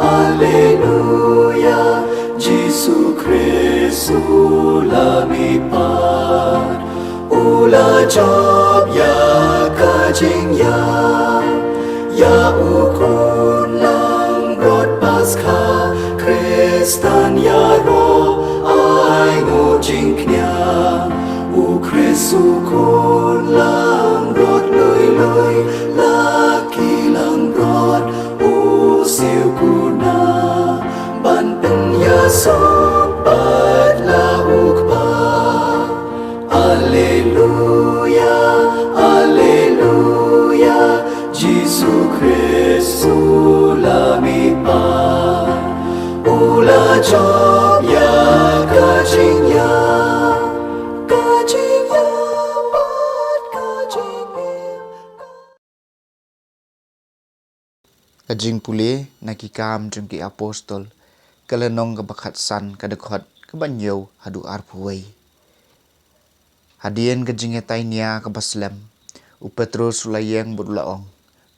Alleluia, Jesu Christu lamipat, ula job ya kajing ya ukun lang rot Paskah, Kristan ya ro ai ngo jing knya, u Kristu kun lang rot lui laki lang rot u siu kuna ban pen ya sobat la ukpa. Alleluia, Alleluia, Jesu Kristu lamipat, ula job ya kajing ya pat kajing Kajing pulih nakikam jengki apostol kalenong kebakat san kadekot kebanyo hadu arpuai. Hadian kajing etainia ke Baslam u Petrus ulayang berulaong.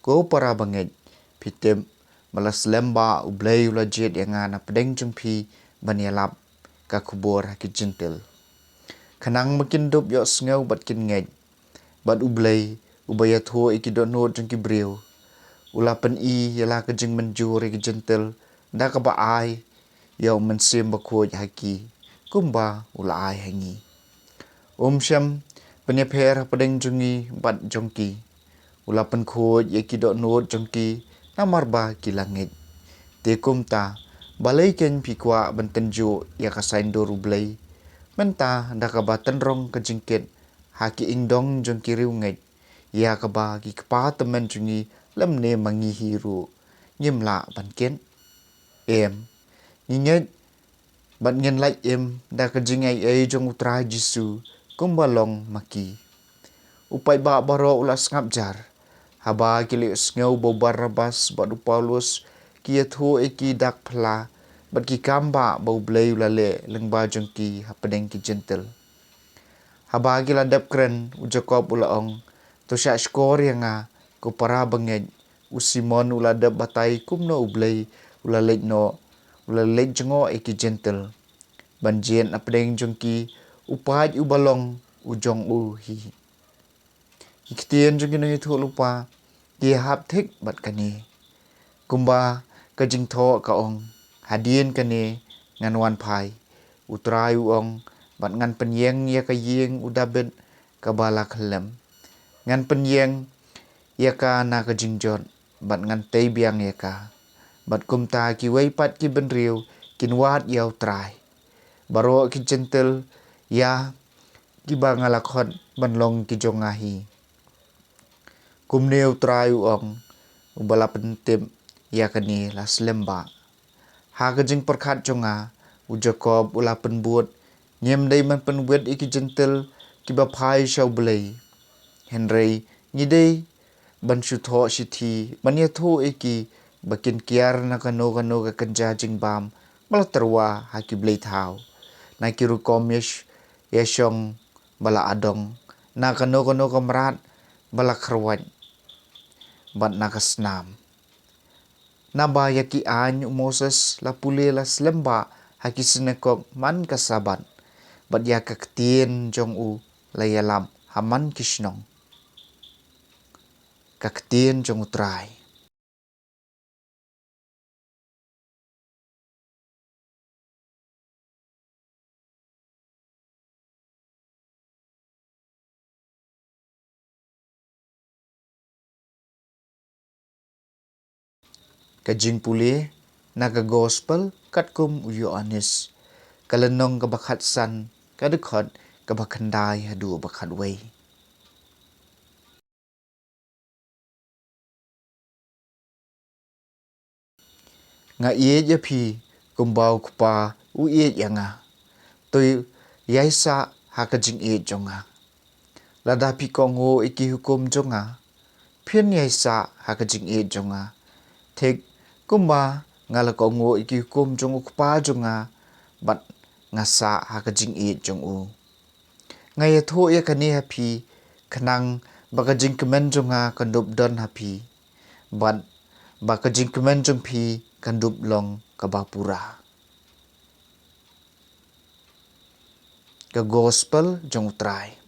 Ko para banget pitem malas lemba u blay ulajet yang ana pedeng jengpi banialap ka kubur haki jentil. Kanang makin dup yok sengau bat kin ngej. Bat u blay u bayat ho ikidot no jengki briu. Ulapan i yalah kajing menjur haki jentil. Da ka ba ai yaw mensim bakuj haki. Kumba ula ai hangi. Syam penyepher pedeng jungi bat jongki. Ulapan khoj yakidot no jongki namar ba kilangit. Tekum ta balai ken pikwa bentenju ya kasain doru blay. Menta da ka ba tenrong kajingkit haki ingdong jongki riunget. Ya ka ba ki kepa temen jungi lemne mangi hiru. Nyimla banken. Nyinget bat ngen lai da kajing ai jong utra Jisu. Kumbalong maki. Upai ba baro ulas ngapjar. Haba kili sngau bo Barnabas bat Paulus kia thu eki dak pla bat ki kamba bau blay ulale lengba jengki hapedeng ki jentel. Haba kila dap kren u Jacob ulaong to syak skor yang ko para banged u Simon uladap batai kumno ublay ulalej jengo eki jentel. Banjien apedeng jengki upat ubalong ujong hi. Iktian jengki no itu lupa dia hap thik bat kani. Kumba kajing tho kaong hadien kani ngan wan pai. Utrai uong bat ngan penyeng ya kayeng udabet kabala kelem. Ngan penyeng ya ka na kajing jot bat ngan tei biang ya ka. Bat kumta ki wei pat ki benriu kinwat yau trai. Baro ki jentel ya kiba ngalakot banlong ki jongahi. Kumneu trai uong ubala pentip ya kani las lemba. Ha kajing perkat jonga u Jacob ula penbuat nyem dai man penbuat iki jentel kiba pai syau belai. Henry nyidai ban syutho siti ban yatho iki bakin kiar na kano ka kenja jing bam malaterwa haki belai thau. Na kiru komish yashong bala adong na kano kamrat bala kharwat bat na kasnam. Na ba yaki an Moses la pule la slemba haki sinekok man kasabat bat ya kaktien jong u la yalam haman kishnong. Kaktien jong utrai. Kajing pulih naga gospel katkum u Yohanes. Kalenong kebakat san kadekot kebakandai hadu bakat wei. Nga iye japi kumbau kupa u iye yanga. Toi yaisa hakajing iye jonga. Ladapi kongo iki hukum jonga. Pian yaisa hakajing iye jonga. Tek kumba ngala kongo iki hukum jong kupa jonga bat ngasa hakajing iye jong u. Ngaya tho ya kani hapi kanang bakajing kemen jonga kandup don hapi. Bat ba kajing kemen jempi kandup long kabapura. Ke gospel jong utrai.